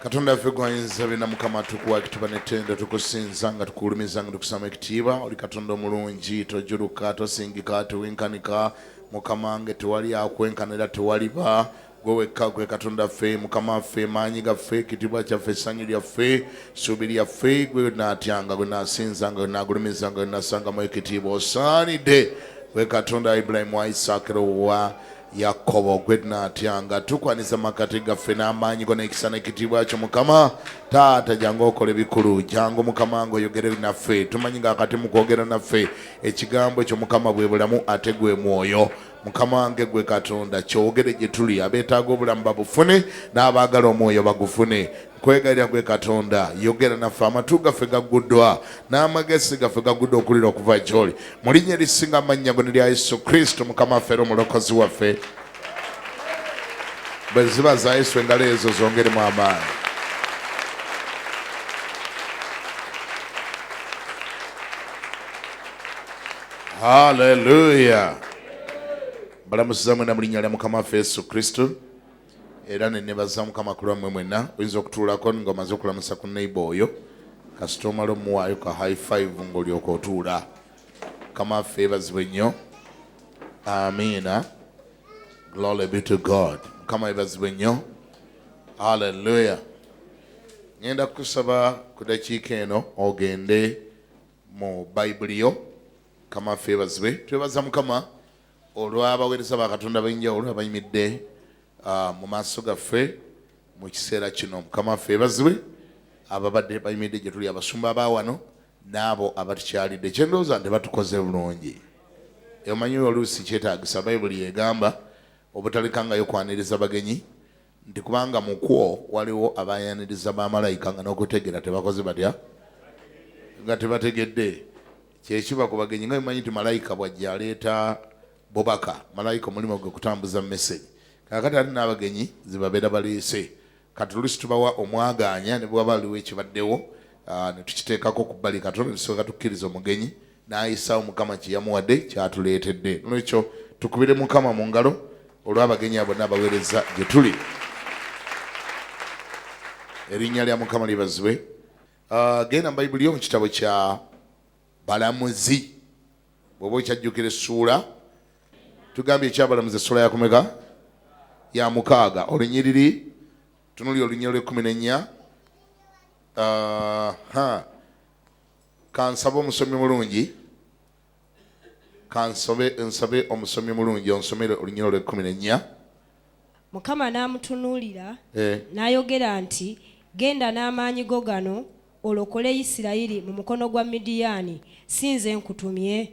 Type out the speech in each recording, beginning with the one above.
Katonda ffe gwayinza bina mukama tukuwa ekitiibwa n'ettendo tukusinza nga tukulumiza nga tukusama ekitiibwa oli katonda omulungi tojuluka tosingika tewenkanika mukama nge tewali akwenkanira tewaliba gwe wekka gwe katonda ffe mukama ffe maanyi gaffe ekitiibwa kyaffe essanyu lyaffe ssuubi lyaffe gwe naatyanga gwe naasinzanga gwe naagulumizanga gwe naasangamu ekitiibwa osaanidde gwe katonda Ibulayimu wa Isaaka wa Yakobo gwe naatyanga tukwaniza makati gaffe n'amaanyi go n'ekisa n'ekitiibwa kyo mukama taata jangu okola ebikulu jangu mukama ng'oyogere naffe tumanyi nga akati mu kwogera naffe ekigambo ekyo mukama bwe bulamu ate gwe mwoyo mukama wange gwe katonda kyogere gye tuli abeetaaga obulamu babufune n'abaagala omwoyo bagufune kwegalira gwe katonda yogera naffe amatu gaffe gagguddwa n'amagezi gaffe gagguddwa okulira okuva gy'oli mu linnya erisinga amannya go nerya Yesu Kristo mukama waffe era omulokozi waffe bwe ziba za Yesu engalo ezo zongeremu amaanyi. Haleluya. Balamusiza mwena mu linnya lya mukama waffe Yesu Kristo era ne nebaza mukama ku lwammwe mwenna oyinza okutuulako ng'omaze okulamusa ku neighbor oyo kasita omala omuwaayo ka high five ng'olyoka otuula. Mukama waffe yeebazibwe nnyo. Amiina. Glory be to God. Mukama yeebazibwe nnyo. Haleluya. Ngenda kukusaba ku dakiika eno ogende mu bayibuli yo. Mukama waffe yeebazibwe. Twebaza mukama olw'abaweereza ba Katonda b'enjawulo abayimidde mu maaso gaffe mu kiseera kino. Mukama waffe yeebazibwe. Ababadde bayimidde gye tuli abasumba abaawano n'abo abatukyalidde kyendowooza nti batukoze bulungi. Omanyi oluusi kyetaagisa bayibuli egamba obutalekangayo kwaniriza bagenyi nti kubanga mu kwo waliwo abayaniriza bamalayika nga n'okutegeera tebakoze batya nga tebategedde kyekiba ku bagenyi nga bimanyi nti malayika bwajja aleeta bobaka malayika omulimu gwe kutambuza message kakati ate n'abagenyi zibabeera baleese kati oluusi tubawa omwaganya ne bwaba aliwo ekibaddewo ne tukiteekako ku bbali Katonda tusooka tukkiriza omugenyi n'ayisaawo mukama kye yamuwadde kyatuleetedde. Nolwekyo tukubire mukama mu ngalo olw'abagenyi abo n'abaweereza gye tuli. Erinnya lya mukama libazibwe. Genda mu bayibuli yo mu kitabo kya Balamuzi bw'oba okyajjukira essuula tugambye ekyabalamuzi essuula yakumeka ya 6 olunyiriri tunuli olunyiriri lw'e14. Kansabe omusomi mulungi nsabe omusomi mulungi onsomere olunyiriri lw'e14. Mukama n'amutunuulira n'ayogera nti genda n'amaanyi go gano olokole Isirayiri mu mukono gwa Midiyaani sinze nkutumye.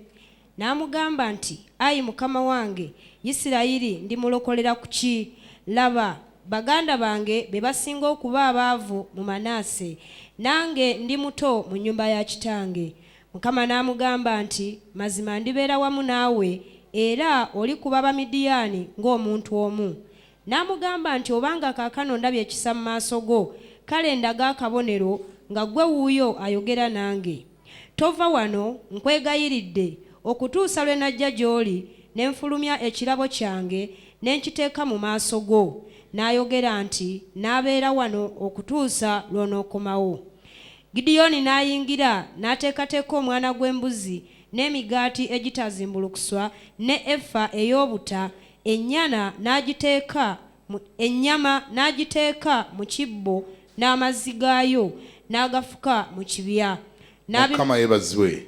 N'amugamba nti ayi mukama wange Isirayiri ndimulokolera ku ki? Laba baganda bange be basinga okuba abaavu mu Manaase nange ndi muto mu nnyumba ya kitange. Mukama n'amugamba nti mazima ndibeera wamu naawe era olikuba Abamidiyaani ng'omuntu omu. N'amugamba nti obanga kaakano ndabye ekisa mu maaso go kale ndaga akabonero nga gwe wuuyo ayogera nange. Tova wano nkwegayiridde okutuusa lwe najja gy'oli ne nfulumya ekirabo kyange ne nkiteeka mu maaso go. N'ayogera nti n'abeera wano okutuusa lw'onookomawo. Gidyoni n'ayingira n'ateekateeka omwana gw'embuzi n'emigaati egitazimbulukuswa ne efa ey'obuta ennyama n'agiteeka mu kibbo n'amazzi gaayo n'agafuka mu kibya. Mukama yeebazibwe.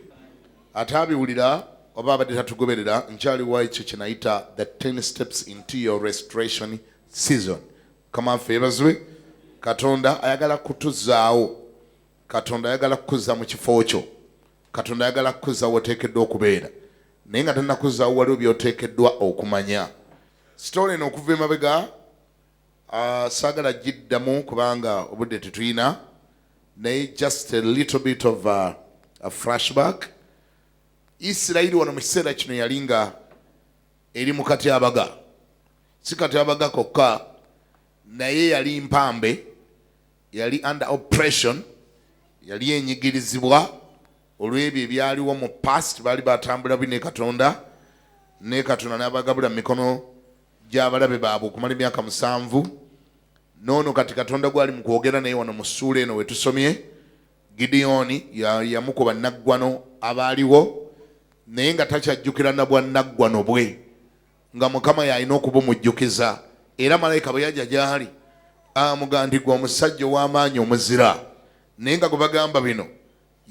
Ate abiwulira oba abadde tatugoberera nkyaliwo ekyo kye nayita the 10 steps into your restoration season. Mukama waffe yeebazibwe. Katonda ayagala kutuzaawo. Katonda ayagala kukuzza mu kifo kyo. Katonda ayagala kukuzza w'oteekeddwa okubeera naye nga tannakuzaawo waliwo by'oteekeddwa okumanya. Sitole eno okuva emabega saagala giddamu kubanga obudde tetuyina naye just a little bit of a flashback. Isirayiri wano mu kiseera kino yali nga eri mu katyabaga. Si katyabaga kokka naye yali mpambe, yali under oppression, yali enyigirizibwa olw'ebyo ebyaliwo mu past. Baali batambula bine Katonda ne Katonda n'abagabula mu mikono gy'abalabe baabwe okumala emyaka 7 nono kati Katonda gwali mu kwogera naye wano mu ssuula eno we tusomye Gideoni yamukuba naggwano abaaliwo naye nga takyajjukira na bwannaggwano bwe nga Mukama yalina okubumujjukiza era malayika bwe yajja gy'ali amugamba nti gwe omusajja ow'amaanyi omuzira naye nga gwe bagamba bino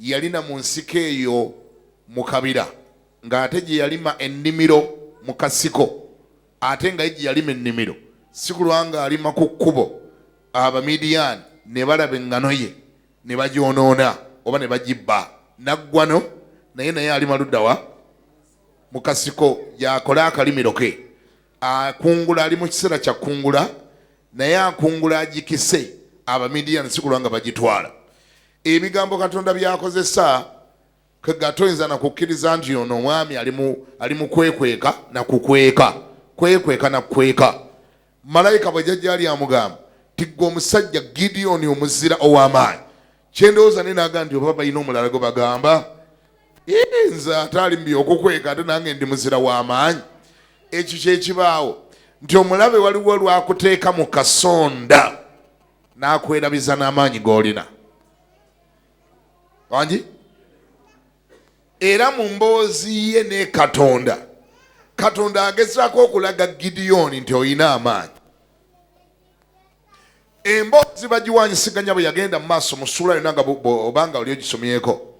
yalina mu nsiko eyo mu kabira ng'ate gye yalima ennimiro mu kasiko ate nga gye yalima ennimiro si kulwanga alima ku kkubo Abamidiyaani ne balaba engano ye ne bagyonoona oba ne bagibba naggwano naye alima luddawa mu kasiko yakole akalimiro ke akungula ali mu kiseera kya kungula naye akungula agikise Abamidiyaani si kulwanga bagitwala. Ebigambo Katonda byakozesa kegatoyinza na kukkiriza nti ono omwami ali mu kwekweka na kukweka kwekweka na kukweka. Malayika bwe jjajja ali amugamba tigwe omusajja Gideoni omuzira ow'amaanyi kyendowooza ne naga nti oba balina omulala gwe bagamba nze ate ali mbi okukweka ate nange ndi muzira w'amaanyi. Ekyo kyekibaawo nti omulabe waliwo lwakuteeka mu kasonda n'akwerabiza n'amaanyi g'olina wangi era mu mboozi ye ne Katonda agezaako okulaga Gideoni nti olina amaanyi. Emboozi bagiwanyisiganya bwe yagenda mu maaso mu ssuula yonna nga obanga oli ogisomyeko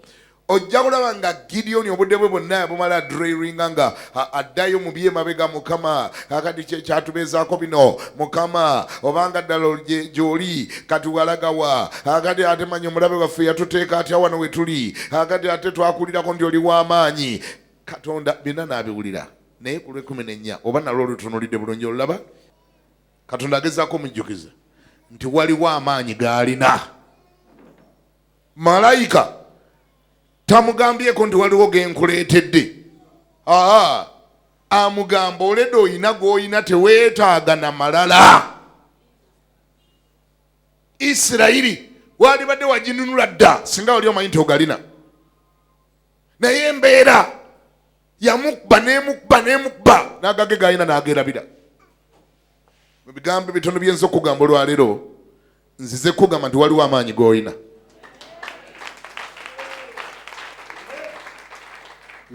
ojja kulaba nga Gideoni obudde bwe bwonna yabumala drailinga nga addayo mu byemabega Mukama akati kyatubeezaako bino Mukama obanga ddala gy'oli kati walagawa akati ate manya omulabe waffe yatuteeka atya wano we tuli akati ate twakulirako nti oli w'amaanyi. Katonda bina n'abiwulira naye ku lw'14 oba nalwo olutunulidde bulungi olulaba Katonda agezaako omujjukiza nti waliwo amaanyi g'alina. Malayika tamugambyeko nti waliwo genkuleetedde amugamba oledde oyina gw'oyina teweetaaga na malala. Isirayiri waalibadde waginunula dda singa wali omanyi nti ogalina naye embeera yamukba n'emukba n'agage g'alina n'agerabira. Mu bigambo bitono byenza okugamba olwaleero nzize kugamba nti waliwo amaanyi g'olina.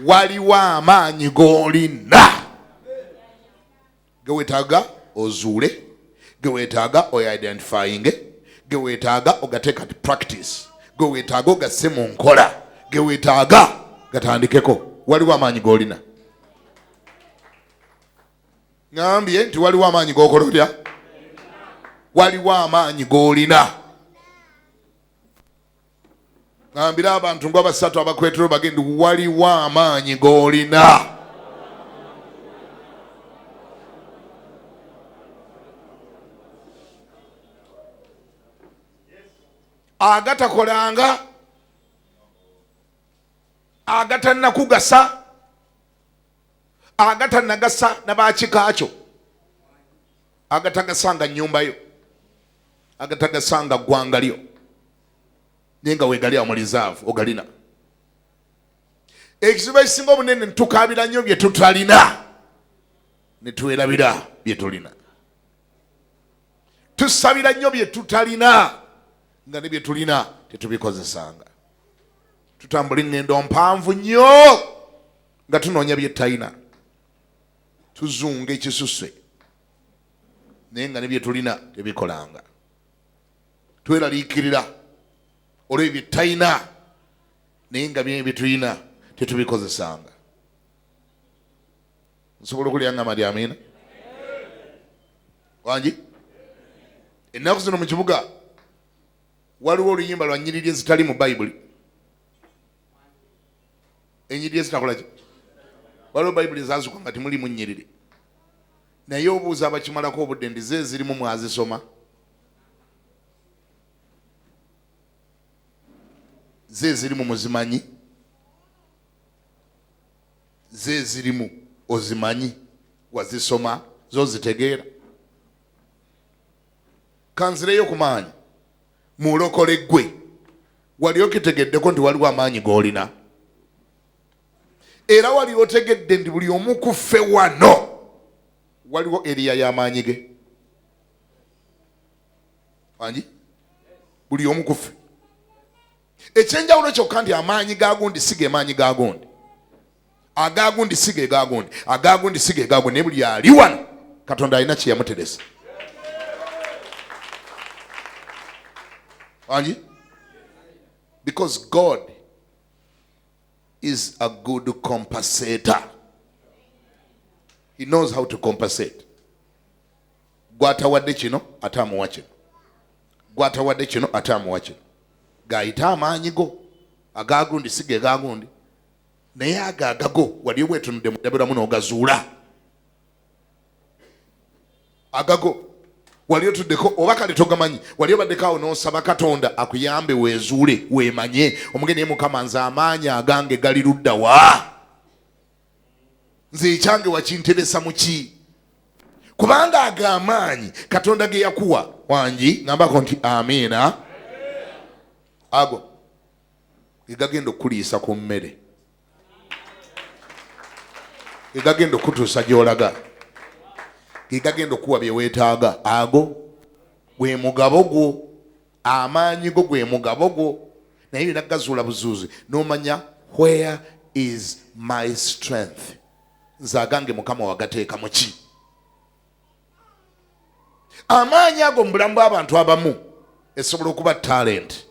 Waliwo amaanyi g'olina gewetaaga ozuule gewetaaga oyidentifyinge gewetaaga ogateeka ti practice gewetaaga ogasse mu nkola gewetaaga gatandikeko. Waliwo amaanyi g'olina. Ngambye nti waliwo amaanyi g'okola otya? Waliwo amaanyi g'olina. Ngambira abantu ngo abasatu abakwetero bagende waliwo amaanyi g'olina. Agatakolanga agatannakugasa agatannagasa nabakikaakyo agatagasanga nnyumba yo agatagasanga ggwanga lyo naye nga weegali awo mu lisaavu ogalina. Ekizibu ekisinga obunene nitukaabira nnyo bye tutalina ne tuwerabira bye tulina. Tusabira nnyo bye tutalina nga ne bye tulina tetubikozesanga. Tutambula engendo mpanvu nnyo nga tunoonya bye tutalina. Tuzunga ekisuswe naye nga ne bye tulina tebikolanga. Tweraliikirira olw'ebyo bye tutalina naye nga bye tulina tetubikozesanga. Nsobola okulyanga mali amina wangi. Ennaku zino mu kibuga waliwo oluyimba lwa nnyiriri ezitali mu Bayibuli. Ennyiriri ezitakola ki? Waliwo Bayibuli ezaazukwa nga temulimu nnyiriri naye obuuza abakimalako obudde ndi ze zirimu mwazisoma ze zirimu muzimanyi ze zirimu ozimanyi wazisoma zo zitegeera. Kanzireyo ku maanyi mulokole gwe wali okitegeddeko nti waliwo amaanyi g'olina era wali otegedde nti buli omu ku ffe wano waliwo eriya y'amaanyi ge. Wanji buli omu ku ffe. Ekyenjawulo kyokka nti amaanyi g'agundi sige maanyi g'agundi, ag'agundi sige g'agundi, ag'agundi sige g'agundi, ne buli ali wano Katonda alina kye yamuteresa. Wanji? Because God is a good compensator. He knows how to compensate. Gwatawadde kino ate amuwa kino, gwatawadde kino ate amuwa kino. Gayita amaanyi go ag'agundi sige g'agundi, naye agago wali weetunudde mu ddabiramu n'ogazuula. Agago wali otuddeko oba kale togamanyi, wali obaddeko awo n'osaba Katonda akuyambe weezuule weemanye. Omugeni ye Mukama, nze amaanyi agange gali ludda wa? Nze ekyange wakinteresa mu ki? Kubanga ag'amaanyi Katonda ge yakuwa, wanji ngambako nti amiina, ago gegagenda okuliisa ku mmere, gegagenda okutuusa gy'olaga, gegagenda okuwa bye weetaaga. Ago gwe mugabo gwo, amaanyi go gwe mugabo gwo. Naye bina gazuula buzuuzi n'omanya where is my strength. Nze agange Mukama wagateeka mu ki? Amaanyi ago mu bulamu bw'abantu abamu esobola okuba talent.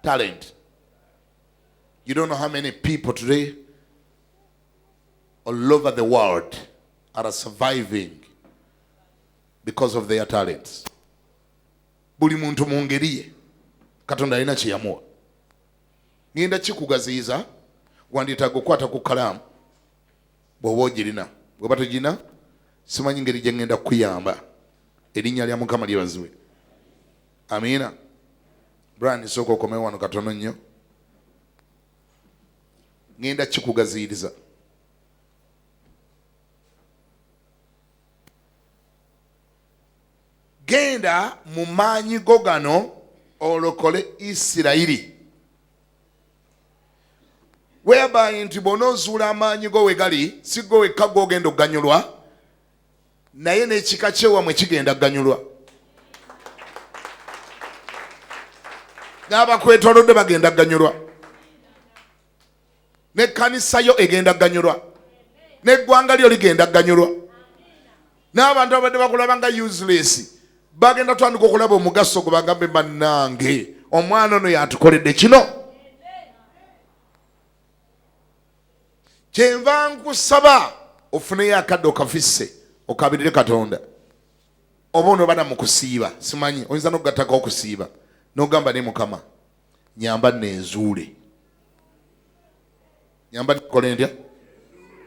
Talent. You don't know how many people today all over the world are surviving because of their talents. Buli muntu mu ngeri ye Katonda alina kye yamuwa. Ngenda kikugaziyiza wandietaaga okukwata ku kalaamu bw'oba ogirina. Bw'oba togirina simanyi ngeri gye ngenda kukuyamba. Erinnya lya Mukama lyebazibwe. Amiina. Brand sooka okomewo wano katono nnyo. Ngenda kikugaziyiriza. Genda mu maanyi go gano olokole Isirayiri. Whereby nti bw'onoozuula amaanyi go we gali, si go wekka g'ogenda okuganyulwa, naye n'ekika ky'ewammwe kigenda kuganyulwa. N'abakwetoolodde bagenda kuganyulwa, n'ekkanisa yo egenda kuganyulwa, n'eggwanga lyo ligenda kuganyulwa, n'abantu abadde bakulaba nga useless bagenda tandika okulaba omugaso gwe bagambe bannange omwana ono yatukoledde kino. Kyenva nkusaba ofuneyo akadde okafisse okabirire Katonda. Oba onoobana mu kusiiba, simanyi oyinza n'okugattako okusiiba n'ogamba ne Mukama nyamba neezuule. Nyamba nikole ndya?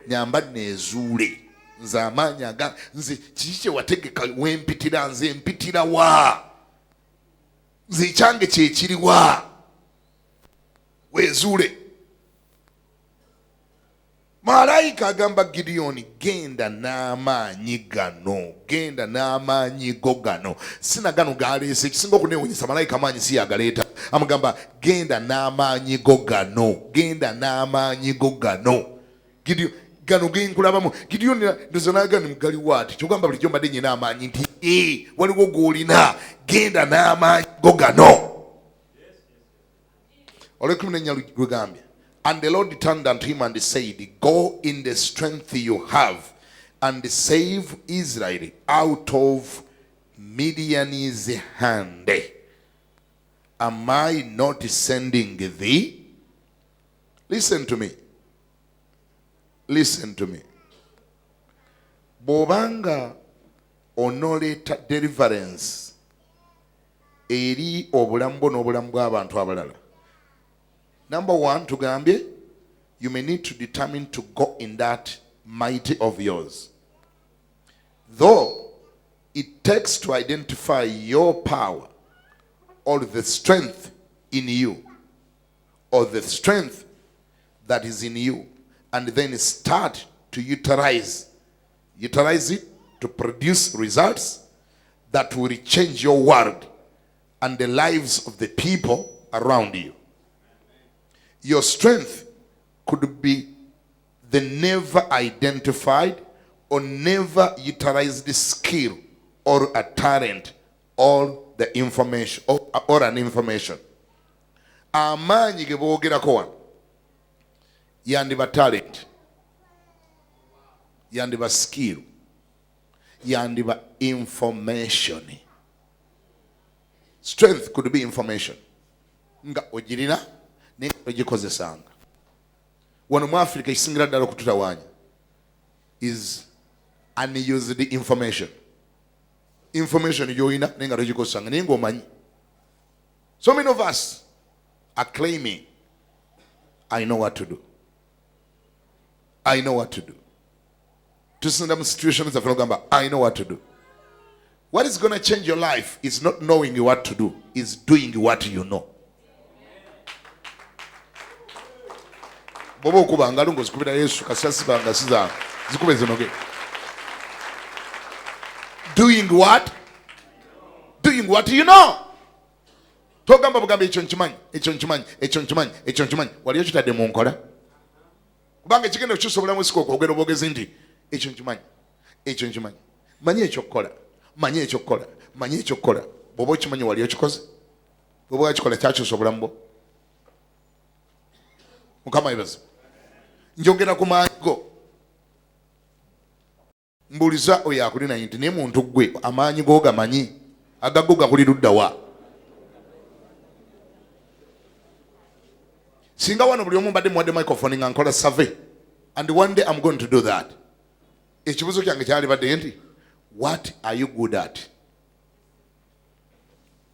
Nyamba neezuule. Nze amaanyi aga nze kiki kye wategeka wempitira, nze mpitira wa? Nze ekyange kye kiri wa? Weezuule. Malayika agamba Gideoni, genda n'amaanyi gano, genda n'amaanyi go gano. Sina gano galeese, ekisinga okuneewuunyisa malayika amaanyi si yagaleeta. Amugamba genda n'amaanyi go gano, genda n'amaanyi go gano. Gideoni gano genkulabamu. Gideoni ndoza n'agamba mugali waati kyogamba bulijjo mbadde nyina amaanyi nti waliwo gw'olina, genda n'amaanyi go gano. Olw'ekumi n'ennya gwe gambye. And the Lord turned unto him and said, go in the strength you have and save Israel out of Midian's hand. Am I not sending thee? Listen to me. Listen to me. Bobanga onoleta deliverance eri obulambo n'obulamu bw'abantu abalala. Number one, tugambye, you may need to determine to go in that mighty of yours. Though it takes to identify your power or the strength in you, or the strength that is in you, and then start to utilize it to produce results that will change your world and the lives of the people around you. Your strength could be the never identified or never utilized skill or a talent or the information or an information. Amaanyi ge boogerako wano yandiba talent, yandiba skill, yandiba information. Strength could be information. Nga ogirina ne ogikozesanga. Wano mu Africa ekisingira ddala okututawaanya is unused information. Information yoyina nenga togikozesanga naye ng'omanyi. So many of us are claiming, I know what to do. I know what to do. Tusinda mu situations zaffe n'ogamba, I know what to do. What is going to change your life is not knowing what to do, is doing what you know. Bobo kuba ngalungo zikubira Yesu kasasi banga siza zikube zinoge. Doing what? Doing what you know. Togamba bugamba ekyo nkimanyi. Wali okitadde mu nkola. Kubanga ekigenda okukisobola mu siko ogenda obogezi nti ekyo nkimanyi. Manyi ekyokukola. Bw'oba okimanyi wali okikoze. Bw'oba wakikola kyakyusa mu bo. Mukama yebaza. Njogera ku maanyigo. Mbuliza oyo akulina nti naye muntu gwe amaanyi go gamanyi. Agago gakuli ludda wa. Singa wano buli omu mbadde muwadde microphone nga nkola survey. And one day I'm going to do that. Ekibuzo kyange kyali badde nti, what are you good at?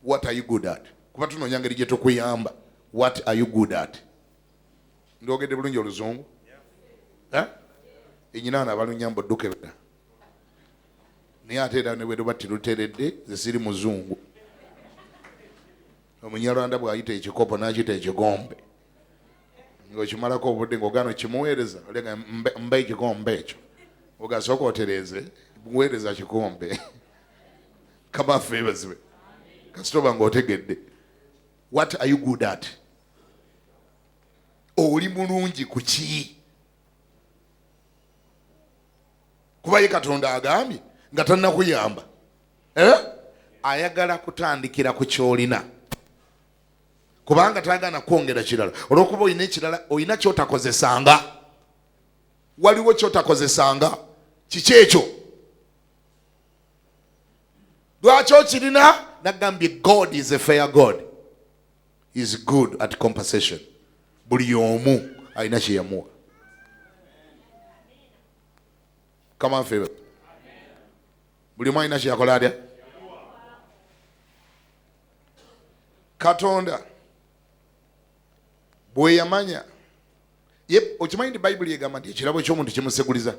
What are you good at? Kuba tunoonya ngeri gye tukuyamba. What are you good at? Ndogedde bulungi oluzungu? Enyinaana abalunyamba oddukebera. Naye ate era ne bwe luba tiluteredde ze siri muzungu. Omunyarwanda bw'ayita ekikopo n'akiyita ekigombe. Ng'okimalako obudde ng'ogaana kimuweereza olenga mba ekigombe ekyo. Ogasooka otereeze muweereza kikombe. Kama feebazibe. Kasitoba ng'otegedde. What are you good at? Oli mulungi ku ki? Kuba ye Katonda agambye nga tannakuyamba. Ayagala kutandikira ku kyolina. Kubanga tagana kwongera kirala. Olwokuba olina ekirala, olina kyotakozesanga. Waliwo kyotakozesanga. Kiki ekyo? Lwaki okirina? Nagambye God is a fair God. He is good at compensation. Buli omu alina kye yamuwa. Come on, favor. Buli omu alina kye yakola atya? Katonda bwe yamanya. Okimanyi nti Bayibuli egamba nti ekirabo ky'omuntu kimuseguliza.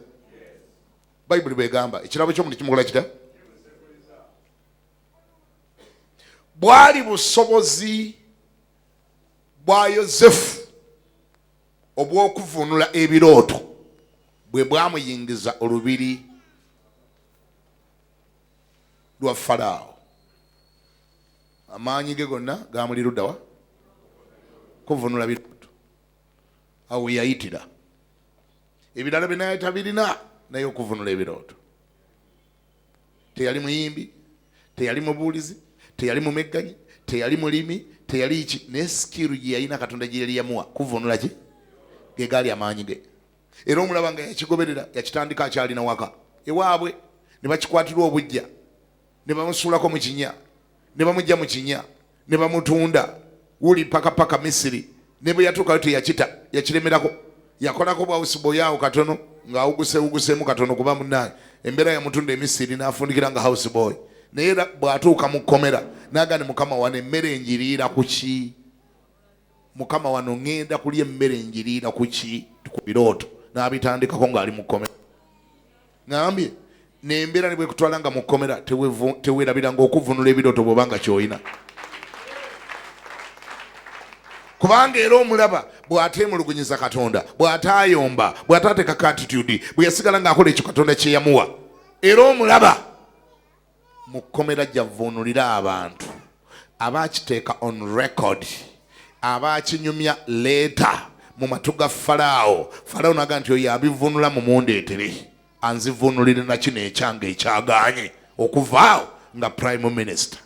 Bayibuli bwegamba ekirabo ky'omuntu kimukola kita? Bwali busobozi bwa Yosefu obw'okuvunula ebirooto bwe bwamuyingiza olubiri lwa Falaawo. Amaanyi ge gonna gaamuli ludda wa? Kuvunula birooto. Awo yayitira. Ebirala bye naye tabirina naye okuvunula ebirooto. Teyali muyimbi, teyali mubuulizi, teyali mumegganyi, teyali mulimi, teyali ki, ne skill gye yalina Katonda gye yali yamuwa kuvunula ki? Ge gaali amaanyi ge. Era omulaba nga yakigoberera, yakitandika akyalina waka. Ewaabwe ne bakikwatirwa obujja, ne bamusuulako mu kinya, ne bamujja mu kinya, ne bamutunda wuli paka Misiri. Ne bwe yatuukayo teyakita, yakiremerako. Yakolako bwawusiboyi awo katono ng'awuguseemu katono kuba munnaye. Embeera yamutunda e Misiri n'afundikira nga house boy. Naye bw'atuuka mu kkomera n'agamba Mukama wano emmere njiriira ku ki? Mukama wano ŋŋenda kulya emmere njiriira ku ki? Ku birooto. N'abitandikako ng'ali mu kkomera. Ngambye n'embeera ne bwekutwala nga mu kkomera teweerabira ng'okuvunula ebirooto bw'obanga ky'olina. Kubanga era omulaba bw'ateemulugunyiza Katonda, bw'ataayomba, bw'ataateekako attitude, bwe yasigala ng'akola ekyo Katonda kye yamuwa. Era omulaba mu kkomera gy'avvuunulira abantu abaakiteeka on record, abaakinyumya leeta mu matu ga Falaawo. Falaawo n'agamba nti oyo abivvuunula mumundeetere, anzivuunulire na kino ekyange ekyagaanye okuvaawo nga prime minister.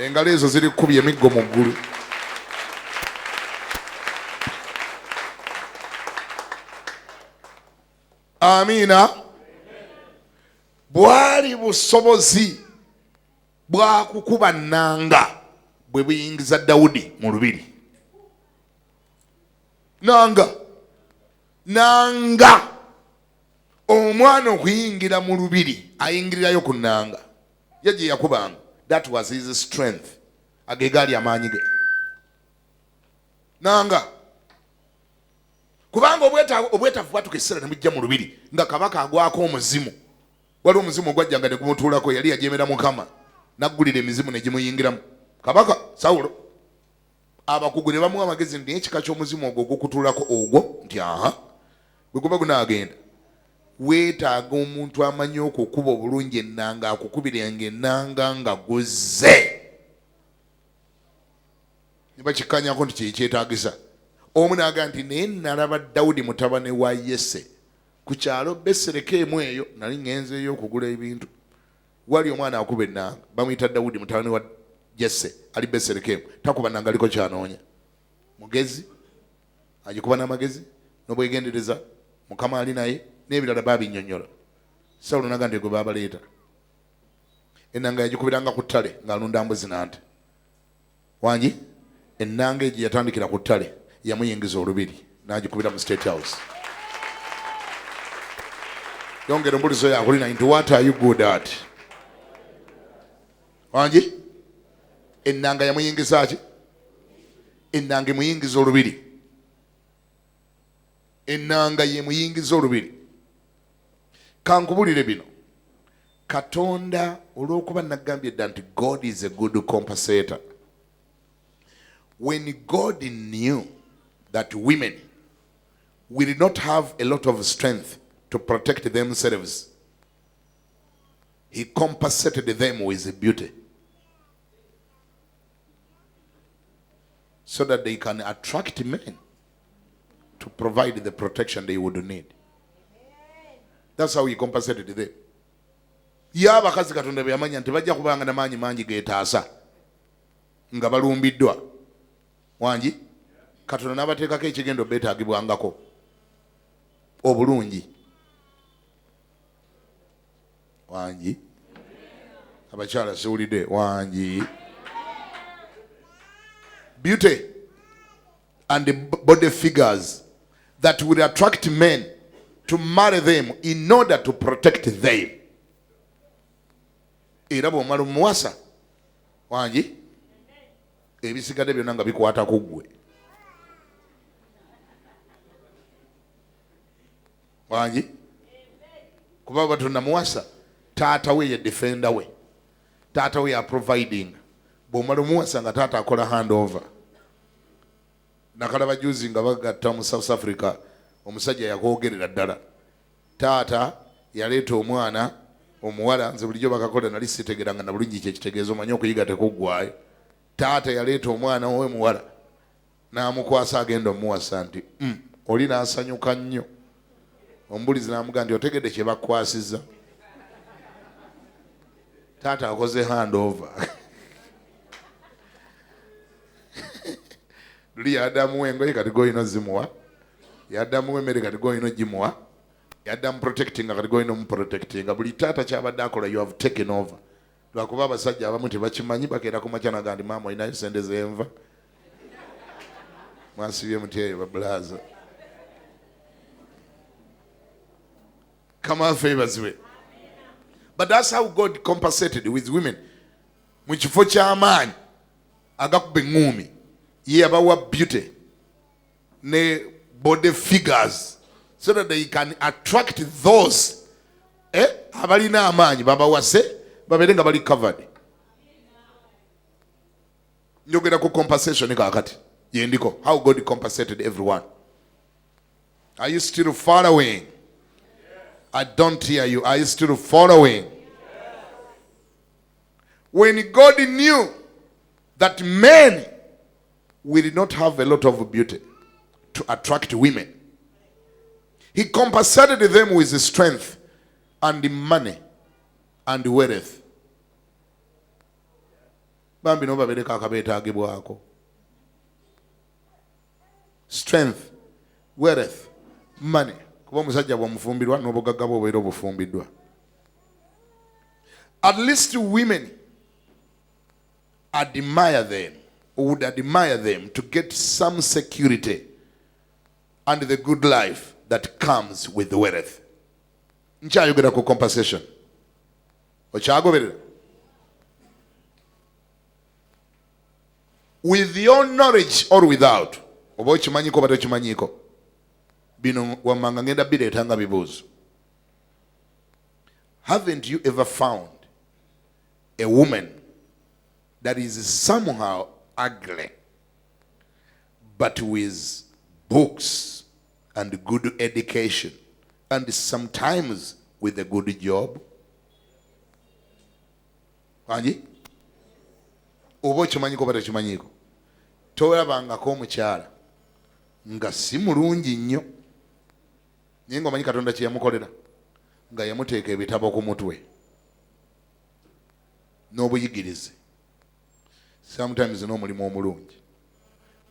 engalo ezo ziri kubye emiggo mu ggulu. Amiina. Bwali busobozi bwa kukuba nnanga bwe buyingiza Dawudi mu lubiri. Nanga omwana okuyingira mu lubiri ayingirirayo ku nnanga ye gye yakubanga. That was his strength. Agegali amaanyi ge. Nanga kubanga obwetavu bwatuka essera ne mujja mu lubiri nga kabaka agwako omuzimu. Waliwo omuzimu ogwajjanga ne gumutuulako, yali yajemera Mukama naggulira emizimu ne gimuyingiramu. Kabaka Sawulo abakugu ne bamuwa amagezi nti ekika ky'omuzimu ogwo gukutuulako ogwo nti aha bwe guba gunaagenda weetaaga omuntu amanyi okukuba obulungi ennanga akukubirenga ennanga nga guzze. Ne bakikkanyako nti kyekyetaagisa. Omu n'agamba nti naye nalaba Dawudi mutabani wa Yese ku kyalo Besirekemu eyo, nali ngenzeeyo okugula ebintu. Wali omwana akuba ennanga bamuyita Dawudi mutabani wa Yese ali Besirekemu. Takuba nnanga aliko kyanoonya. Mugezi agikuba n'amagezi n'obwegendereza Mukama ali naye n'ebirala babinnyonnyola. Sawulo n'agamba nti gwe baabaleeta. Ennanga yagikubiranga ku ttale ng'alunda mbuzi n'ante. Wangi ennanga egyo yatandikira ku ttale yamuyingiza olubiri n'agikubira mu State House. Yongera embulizo yakulina nti what are you good at? Wangi ennanga yamuyingiza ki? Ennanga emuyingiza olubiri. Ennanga yemuyingiza olubiri. Kankubulire bino. Katonda olw'okuba nagambye dda nti God is a good compensator. When God knew that women will not have a lot of strength to protect themselves, he compensated them with beauty so that they can attract men to provide the protection they would need. That's how he compensated them. Abakazi Katonda be yamanya nti bajja kubanga n'amaanyi mangi geetaasa nga balumbiddwa. Wangi Katonda n'abateekako ekigendo beetaagibwangako obulungi. Wangi abakyala siwulidde. Wangi beauty and the body figures that would attract men to marry them in order to protect them. Era bw'omala omuwasa wangi ebisigadde byonna nga bikwata ku ggwe. Wangi kuba batonda muwasa taata we ye defender we, taata we ya providing. Bw'omala omuwasa nga taata akola handover. Nakalaba juzi nga bagatta mu South Africa omusajja yakwogerera ddala. Taata yaleeta omwana omuwala, nze bulijjo bakakola nali sitegeranga na bulungi kyekitegeeza omanyi okuyiga tekuggwaayo. Taata yaleeta omwana we muwala n'amukwasa agenda omuwasa nti oli n'asanyuka nnyo. Ombulizi n'amugamba nti otegedde kye bakwasiza. Taata akoze handover. Luli yaddamu engoye kati goyino zimuwa, yaddamu emmere kati goyino gimuwa, yaddamu protectinga kati goyino muprotectinga. Buli taata kyabadde akola you have taken over. Lwakuba abasajja abamu tebakimanyi bakeera ku makya naga nti maama olinayo sente zenva mwasibye muti eyo babulaza. Come on, favors way. But that's how God compensated with women. Mu kifo ky'amaanyi agakuba eŋŋuumi ye abawa beauty ne body figures so that they can attract those abalina amaanyi babawase babeere nga bali covered. Njogera ku compensation kakati yendiko how God compensated everyone. Are you still following? I don't hear you. Are you still following? When God knew that men will not have a lot of beauty to attract women, he compensated them with strength and money and wealth. bambi no babereka akabeetaagibwako. Strength, wealth, money. Kuba omusajja bw'omufumbirwa n'obugagga bwe obeera obufumbiddwa. At least women admire them, or would admire them to get some security and the good life that comes with wealth. Nkyayogera ku compensation. Okyagoberera? With your knowledge or without, oba okimanyiko oba tokimanyiko, bino wammanga ngenda bireeta nga bibuuzo. Haven't you ever found a woman that is somehow ugly, but with books and good education, and sometimes with a good job? Anji? Oba okimanyiko oba tokimanyiko, tolabangako omukyala nga si mulungi nnyo naye ng'omanyi Katonda kye yamukolera, nga yamuteeka ebitabo ku mutwe n'obuyigirize, sometimes n'omulimu omulungi.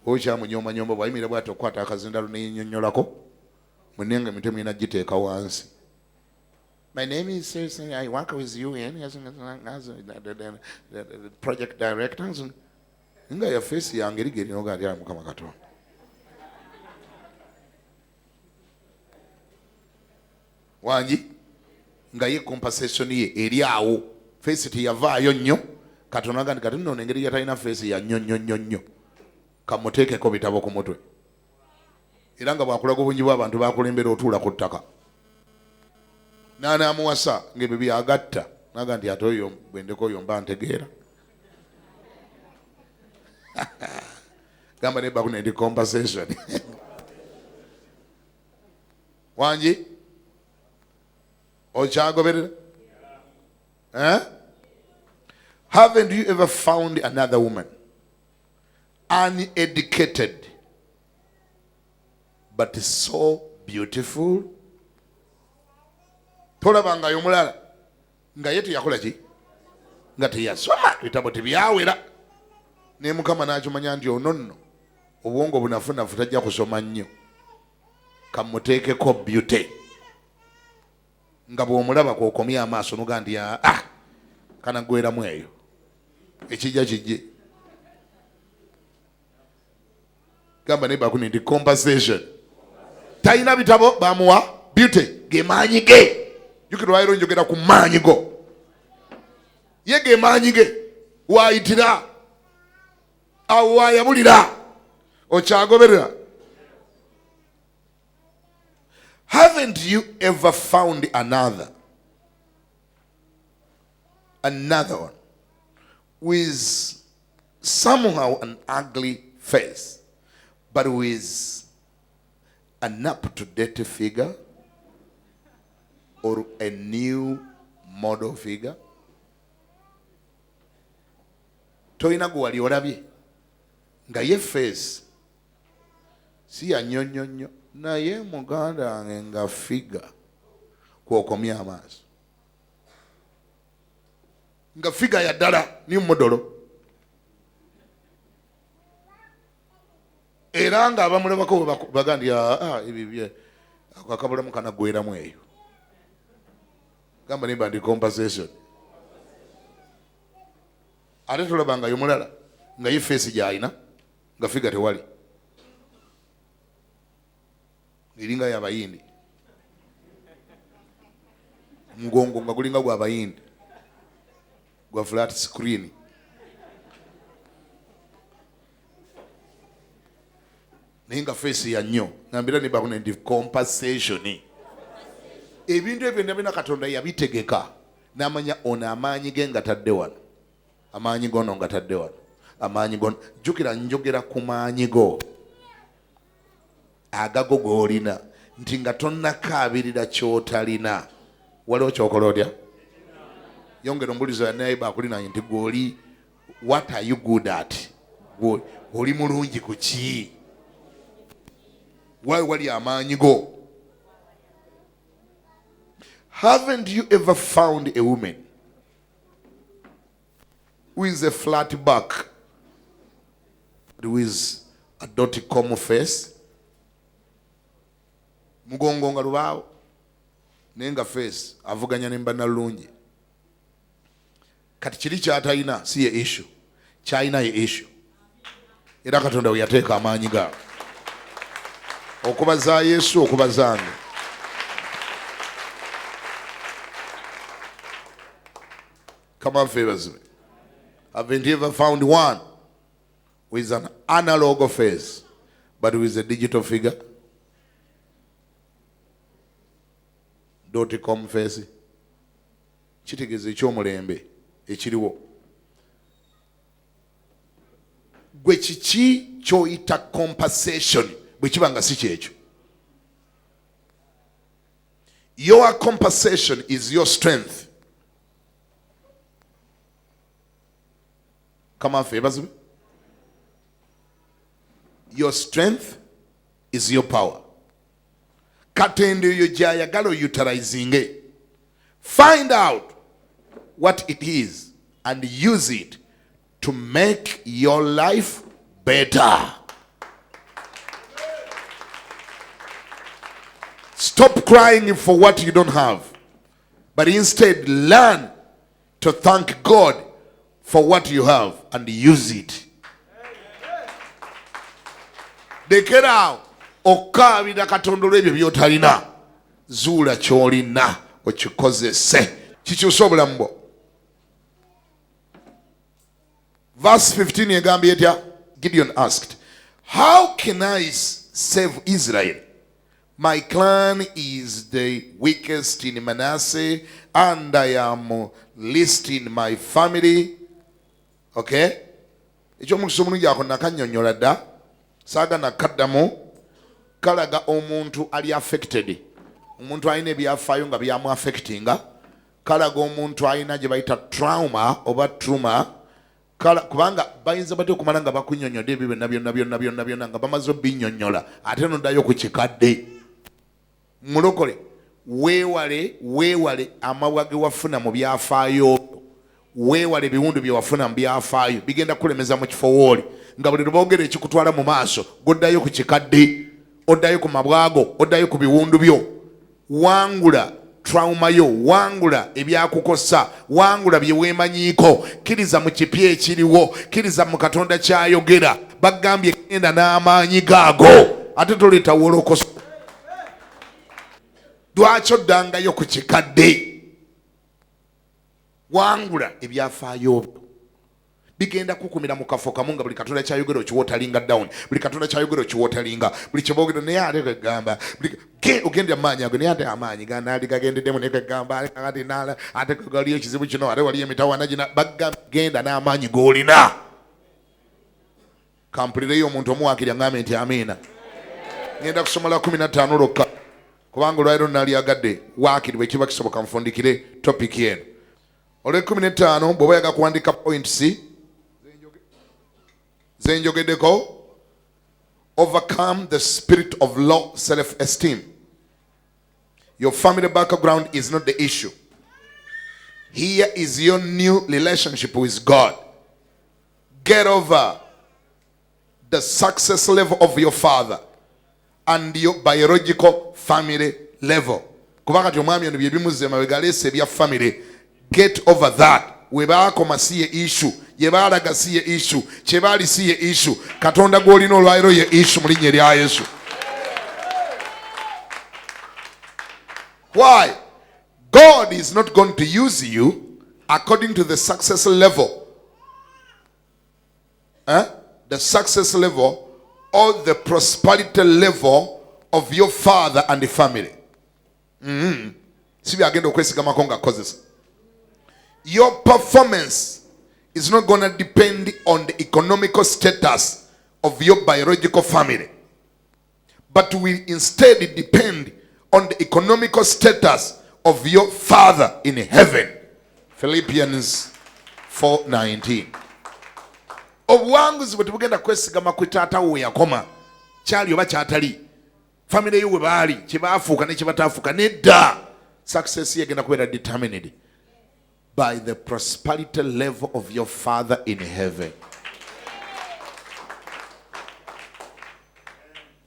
Okyamunyoomanyomba bw'ayimira bw'ati okukwata akazindalo neyennyonnyolako, munenga emitwe mirina giteeka wansi. My name is Susan, I work with you as the project director. Nga ya face yange eri geri noga ya Mukama Katonda. Wanji nga ye compensation ye eri awo face teyavaayo nnyo. Katonda gandi kati nno engeri yatalina face ya nnyonnyonnyo kamuteekeko bitabo ku mutwe. Era nga bwakulaga obungi bw'abantu bakulembera otuula ku ttaka. N'anaamuwasa ng'ebyo byagatta naga nti ate oyo bwendeko oyo mba ntegeera. Gamba ne bakuna ndi compensation. Wanji okyagoberera? Haven't you ever found another woman uneducated but so beautiful? Tolabangayo omulala nga ye teyakola ki, nga teyasoma bitabo tebyawera, ne Mukama n'akimanya nti ono nno obwongo bunafunafu tajja kusoma nnyo, kamuteekeko beauty. Nga bw'omulaba kw'okomya amaaso noga nti kanagweramu eyo ekijja kijje. Gamba ne bakuni ndi compensation. Talina bitabo bamuwa beauty, ge maanyi ge. Jukira wairo njogera ku maanyi go. Ye ge maanyi ge waayitira awo waayabulira okyagoberera. Haven't you ever found another one with somehow an ugly face, but with an up-to-date figure or a new model figure? Toyina gwe wali olabye nga ye face si ya nnyonnyonnyo, naye muganda wange nga figa kw'okomya amaaso, nga figa ya ddala new modolo, era nga abamulabako baga nti ebyo akabulamu kanagweramu eyo. Gamba nimba ndi compensation. Ate tolabangayo mulala nga ye face gy'alina nga figa tewali, iringa y'Abayindi, mugongo nga gulinga gw'Abayindi, gwa flat screen. Naye nga face ya nnyo, ngambira ne bakuna ndi compensation. Ebintu ebyo ndabina Katonda yabitegeka n'amanya ono amaanyi ge nga tadde wano, amaanyi gono nga tadde wano, amaanyi gono. Jjukira njogera ku maanyi go agago g'olina, nti nga tonnakaabirira ky'otalina waliwo kyokola otya. Yongera ombulizo ya naye bakulina nti gw'oli, what are you good at? Oli mulungi ku ki? Wali amaanyi go. Haven't you ever found a woman who is a flat back, who is a dot-com face, mugongo nga lubaawo nenga face avuganya nemba nalungi. Kati kiri kyatalina si ye issue, kyalina ye issue. Era Katonda we yateeka amaanyi gaabo okubaza Yesu okubazange. Come on, favors me. Haven't you ever found one who is an analog face but who is a digital figure? .com face. Kitegeeza ekyomulembe ekiriwo. Gwe kiki kyoyita compensation bwe kiba nga si kyekyo? Your compensation is your strength. Come on, favors me. Your strength is your power. Katende yo jayagalo utilizing it. Find out what it is and use it to make your life better. Stop crying for what you don't have, but instead learn to thank God for what you have and use it. Dekera okabira Katonda ebyo byotalina, zuula kyolina okikozese kikyusa obulamu bwo. Verse 15 egambye etya? Gideon asked, how can I save Israel? My clan is the weakest in Manasseh and I am least in my family. Okay? Ekyo omukiso omulungi ako nakanyonnyola dda saaga nakaddamu. Kalaga omuntu ali affected, omuntu alina ebyafaayo nga byamu affectinga. Kalaga omuntu alina gye bayita trauma oba trauma. Kubanga bayinza batya okumala nga bakunnyonnyodde ebyo byonna nga bamaze obinnyonnyola ate noddayo ku kikadde. Mulokole weewale amabwa ge wafuna mu byafaayo, weewale ebiwundu bye wafuna mu byafaayo, bigenda kulemeza mu kifo wooli nga buli lwoboogera ekikutwala mu maaso goddayo ku kikadde, oddayo ku mabwago, oddayo ku biwundu byo. Wangula trauma yo, wangula ebyakukosa, wangula bye weemanyiiko, kkiriza mu kipya ekiriwo, kkiriza mu Katonda kyayogera. Bagambye genda n'amaanyi gaago ate toleeta wolokoso. Lwaki oddangayo ku kikadde? Wangula ebyafaayo byo, bigenda kukumira mu kafo kamu nga buli Katonda kyayogera okiwootalinga down, buli Katonda kyayogera okiwootalinga, buli kyeboogera naye ate kagamba ogenda amaanyi ago naye ate amaanyi ganaali gagendeddemu naye kagamba ate nala ate waliyo ekizibu kino ate waliyo emitawaana gina. Bagamba genda n'amaanyi g'olina. Kampulireyo omuntu omuwaakiri aŋŋambe nti amiina. Ngenda kusoma la 15 lwokka kubanga olwaliro nalyagadde waakiri bwe kiba kisoboka nfundikire topic eno. Olwe 15 bw'oba yaga kuwandika points zenjogeddeko. Overcome the spirit of low self-esteem. Your family background is not the issue. Here is your new relationship with God. Get over the success level of your father and your biological family level. Kubanga omwami ono bye bimuze mabega alese ebya family. Get over that. Webaakoma si ye issue, ye baalaga si ye issue, kye baali si ye issue. Katonda gw'olina olwaliro ye issue mu linnya erya Yesu. Why? God is not going to use you according to the success level. The success level or the prosperity level of your father and the family. Si byagenda okwesigamako nga akozesa. Your performance is not going to depend on the economical status of your biological family, but will instead depend on the economical status of your father in heaven. Philippians 4:19. Obuwanguzi bwe tubugenda kwesigama ku taata we yakoma kyali oba kyatali, family yo we baali kye baafuuka ne kye bataafuuka nedda. Success yegenda kubeera determined by the prosperity level of your Father in heaven.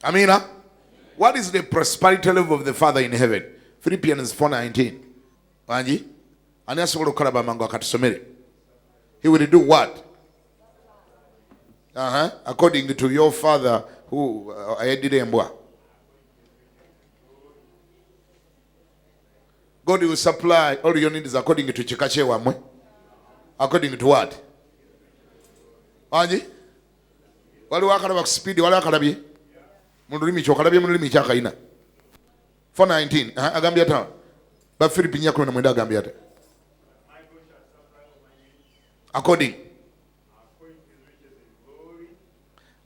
Amina. What is the prosperity level of the Father in heaven? Philippians 4:19. Wanji? Ani asobola okulaba mangu akatusomere. He will do what? According to your Father who ayedire. God will supply all your needs according to chikache wamwe. According to what? Wanji? Wali wakala wa speed wali wakalabye. Mululimi chokalabye mululimi chakaina. 4:19. Agambia ta. Ba Philippi nyako na mwenda agambia ta.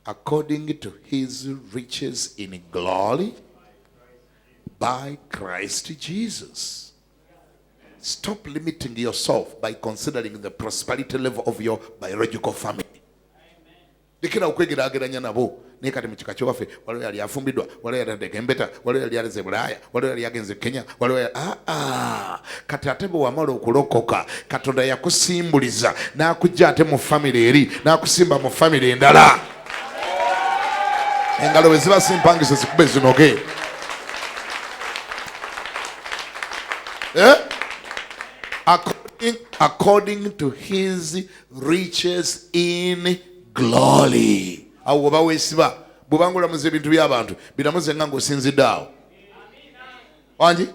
According to his riches in glory by Christ Jesus. Stop limiting yourself by considering the prosperity level of your biological family. Dikira ukwegera ageranya nabo nekati mu kikacho wafe waliwo yali afumbidwa waliwo yali ndege mbeta waliwo yali aleze Bulaya waliwo yali yagenze Kenya waliwo kati atebo wamala okulokoka Katonda yakusimbuliza n'akujja ate mu family eri n'akusimba mu family endala. Engalo bwe ziba simpangise zikube zinoge. According to his riches in glory. Awo baba wesiba bubangula muze bintu by'abantu biramuze ngango sinzidaawo. Wanji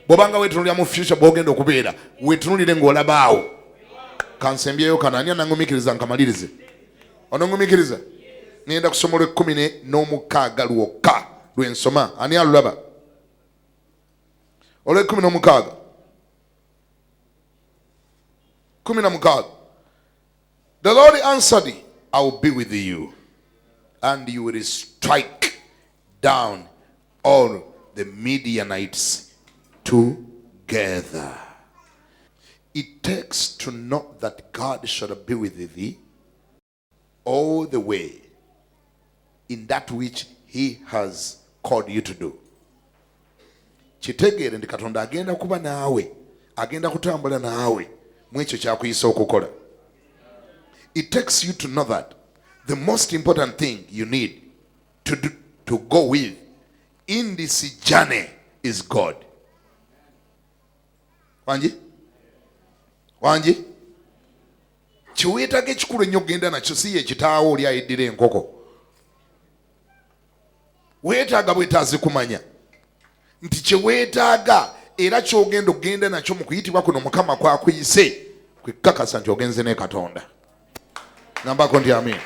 bobanga wetunulya mu future bogenda okubeera wetunulire ng'olabaawo. Kansembyeyo kanani anangumikiriza nkamalirize. Onongumikiriza ngenda kusoma Olw'ekumi lwokka lwensoma ani alulaba? Olw'Ekumi 16. The Lord answered, I will be with you, and you will strike down all the Midianites together. It takes to know that God shall be with thee all the way in that which he has called you to do. Kitegeere ndi Katonda agenda kuba naawe, agenda kutambula naawe mwekyo kyakuyisa okukola. It takes you to know that the most important thing you need to go with in this journey is God. Wanji? Chiweetaga ekikulu ennyo genda nakyo si ye kitaawo oli ayeddira enkoko. Weetaaga bwetaazi kumanya nti kyeweetaaga era ky'ogenda okugenda nakyo mu kuyitibwa kuno Mukama kwakuyise kwekakasa nti ogenze ne Katonda. Ngambako nti amen.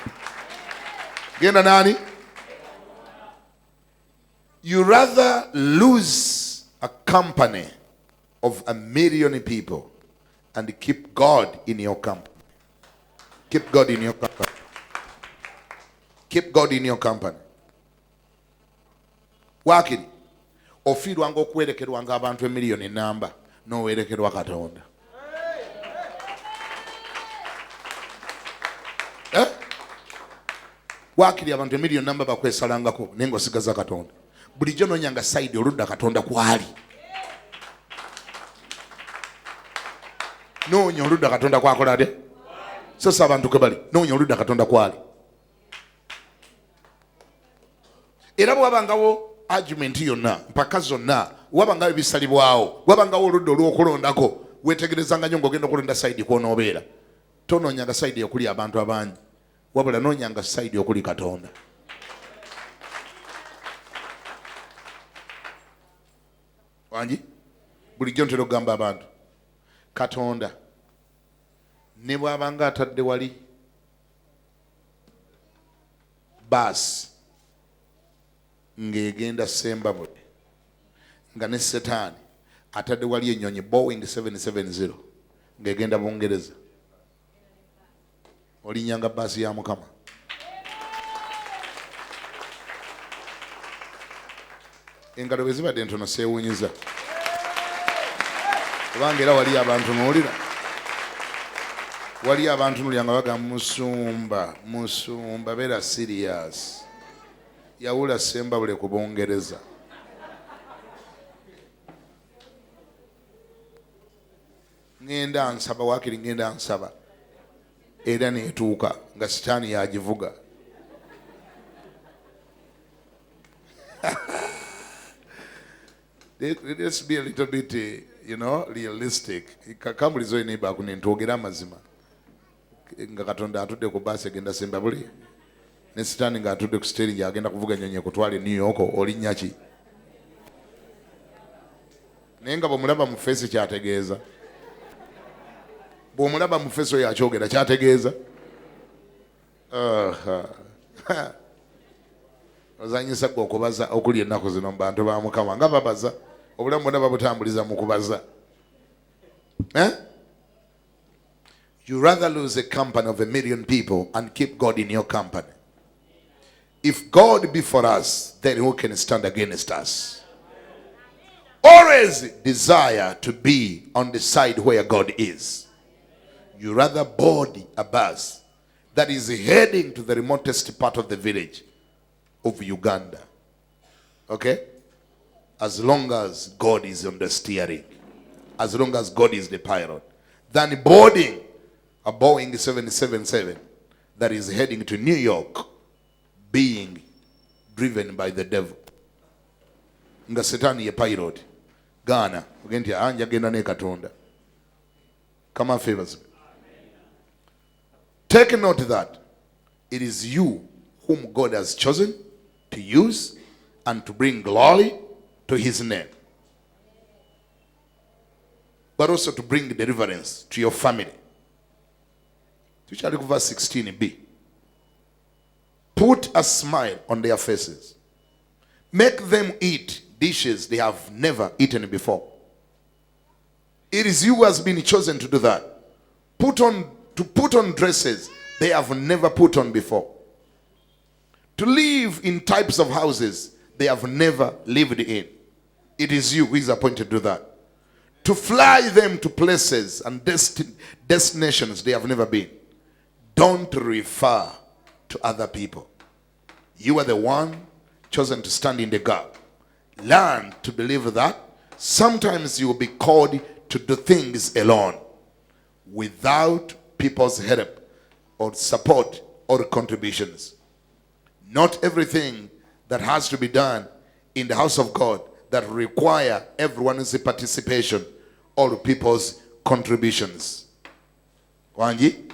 Genda nani? You rather lose a company of 1,000,000 people and keep God in your company. Keep God in your company. Keep God in your company. Wakiri ofiirwanga okwerekerwanga abantu 1,000,000 namba n'owerekerwa Katonda. Wakiri abantu 1,000,000 namba bakwesalangako naye ng'osigaza Katonda. Bulijjo noonyanga side oludda Katonda kwali. Noonya oludda Katonda kwakola ate. Sasa abantu kwe bali noonya oludda Katonda kwali. Era bwabangawo argument yonna mpaka zonna wabangawo ebisalibwawo wabangawo oludda olw'okulondako weetegerezanga nnyo ng'ogenda okulonda side kw'onoobeera. Tonoonyanga side okuli abantu abangi wabula noonyanga side okuli Katonda. Wanji bulijjo ntera okugamba abantu Katonda ne bw'abanga atadde wali baasi ng'egenda Sembabule nga ne Setaani atadde wali ennyonyi Boeing 770 ng'egenda Bungereza, olinyanga baasi ya Mukama. Engalo bwe zibadde ntono seewuunyiza kubanga era wali abantu n'olira wali abantu n'olira nga bagamba musumba beera serious yawula Sembabule ku Bungereza. ngenda nsaba wakiri ngenda nsaba era netuuka nga sitaani yagivuga. Let's be a little bit, realistic. Kakambulizo eniba kunentogera amazima. Nga Katonda atudde ku basi agenda Sembabule. Ne sitaani nga atudde ku steering agenda kuvuga nyonyi kutwale New York olinnya ki? Naye nga bw'omulaba mu face kyategeeza. Bw'omulaba mu face oyo akyogera kyategeeza. Ozanyisa gwe okubaza okuli ennaku zino mu bantu ba Mukama nga babaza obulamu bwonna babutambuliza mu kubaza. You rather lose a company of 1 million people and keep God in your company. If God be for us, then who can stand against us? Always desire to be on the side where God is. You rather board a bus that is heading to the remotest part of the village of Uganda. Okay? As long as God is on the steering. As long as God is the pilot. Than boarding a Boeing 777 that is heading to New York being driven by the devil. Nga Satani ye pilot. Ghana. Ugenti anja genda ne Katonda. Come on, favors. Take note that it is you whom God has chosen to use and to bring glory to his name. But also to bring deliverance to your family. Verse 16b. Put a smile on their faces. Make them eat dishes they have never eaten before. It is you who has been chosen to do that. To put on dresses they have never put on before. To live in types of houses they have never lived in. It is you who is appointed to do that. To fly them to places and destinations they have never been. Don't refer to other people. You are the one chosen to stand in the gap. Learn to believe that sometimes you will be called to do things alone without people's help or support or contributions. Not everything that has to be done in the house of God that require everyone's participation or people's contributions. Wanji?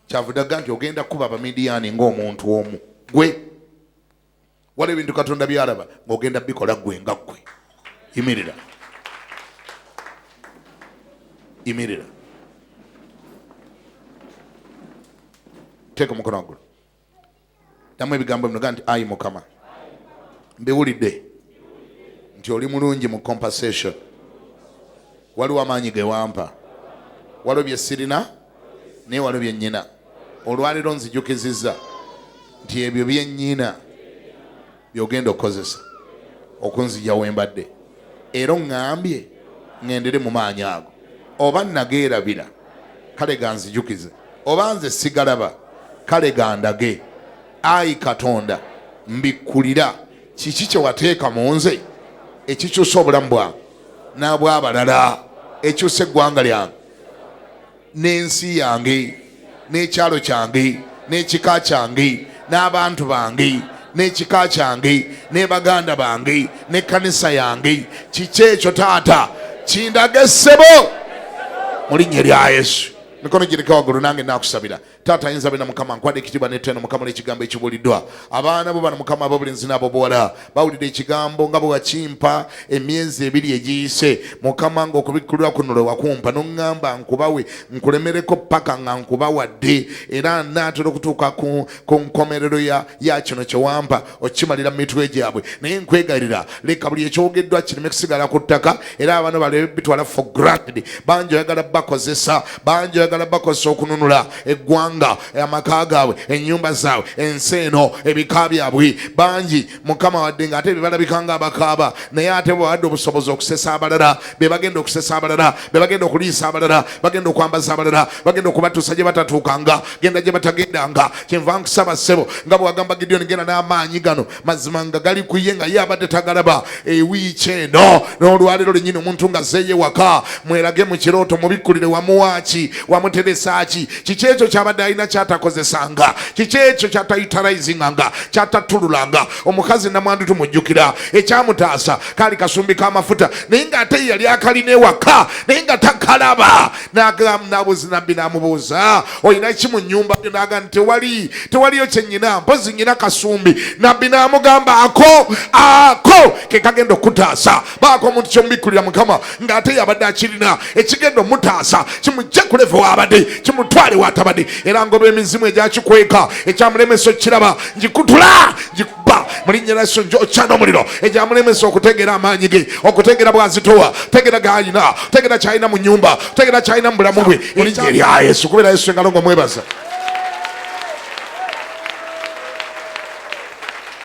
Chavudaga nti ogenda kuba abamidiyani ng'omuntu omu. Gwe. Wale bintu Katonda byalaba ng'ogenda bikola gwe nga gwe. Yimirira. Yimirira. Teeka omukono waggulu. Ddamu ebigambo bino nti ayi Mukama. Mbiwulidde nti oli mulungi mu compensation. Waliwo amaanyi ge wampa. Waliwo bye sirina naye waliwo bye nnyina. Olwaliro nzijukizizza nti ebyo bye nnyina by'ogenda okukozesa okunzija wembadde. Era oŋŋambye ŋŋendere mu maanyi ago. Oba nageerabira kale ganzijukize. Oba nze sigalaba kale gandage. Ayi Katonda mbikkulira kiki kye wateeka mu nze ekikyusa obulamu bwange n'abw'abalala, ekyusa eggwanga lyange n'ensi yange n'ekyalo kyange n'ekika kyange n'abantu bange n'ekika kyange ne baganda bange n'ekkanisa yange. Kiki ekyo taata kindage ssebo mu linnya lya Yesu. Mikono gireka waggulu nange naakusabira. Taata ayinza bena Mukama nkwade ekitiibwa n'ettendo Mukama n'ekigambo ekibuuliddwa. Abaana bo bano Mukama ab'obulenzi n'ab'obuwala bawulidde ekigambo nga bwe wakimpa emyezi 2 egiyise Mukama ng'okubikkulirwa kuno lwe wakumpa n'oŋŋamba nkubawe nkulemereko paka nga nkubawadde era naatera okutuuka ku nkomerero ya kino kye wampa okimalira mu mitwe gyabwe. Naye nkwegayirira leka buli ekyogeddwa kireme kusigala ku ttaka era abaana baleme bitwala for granted. Bangi oyagala bakozesa, bangi oyagala bakozesa okununula eggwanga eggwanga, amaka gaabwe, ennyumba zaabwe, ensi eno, ebika byabwe bangi Mukama wadde ng'ate bebalabika nga abakaaba naye ate bwewadde obusobozi okusesa abalala be bagenda okusesa abalala be bagenda okuliisa abalala bagenda okwambaza abalala bagenda okubatuusa gye batatuukanga genda gye batagendanga. Kyenva nkusaba ssebo nga bwagamba Gideoni genda n'amaanyi gano mazima nga gali ku ye nga ye abadde tagalaba ewiiki eno n'olwaleero lennyini omuntu nga zeeye waka mwerage mu kirooto mubikkulire wamuwaaki wamuteresaaki kiki ekyo kyabadde alina kyatakozesanga kiki ekyo kyatayutilizinganga kyatatululanga. Omukazi namwandu tumujjukira ekyamutaasa kaali kasumbi k'amafuta naye ng'ate yali akalina ewaka naye nga takalaba nabbi n'amubuuza olina ki mu nnyumba yo n'aga nti tewaliyo kyennyina mpozi nnyina kasumbi. Nabbi n'amugamba ako ke kagenda okutaasa baako omuntu kyomubikkulira Mukama ng'ate yabadde akirina ekigenda omutaasa kimujja ku levo w'abadde kimutwale w'atabadde era ngoba emizimu egyakikweka ekyamulemesa okiraba ngikutula ngikuba mu linnya lya Yesu njokyana omuliro egyamulemesa okutegeera amaanyi ge okutegeera bw'azitowa otegeera g'alina otegeera ky'alina mu nnyumba otegeera ky'alina mu bulamu bwe mu linnya lya Yesu kubera Yesu engalo ng'omwebaza.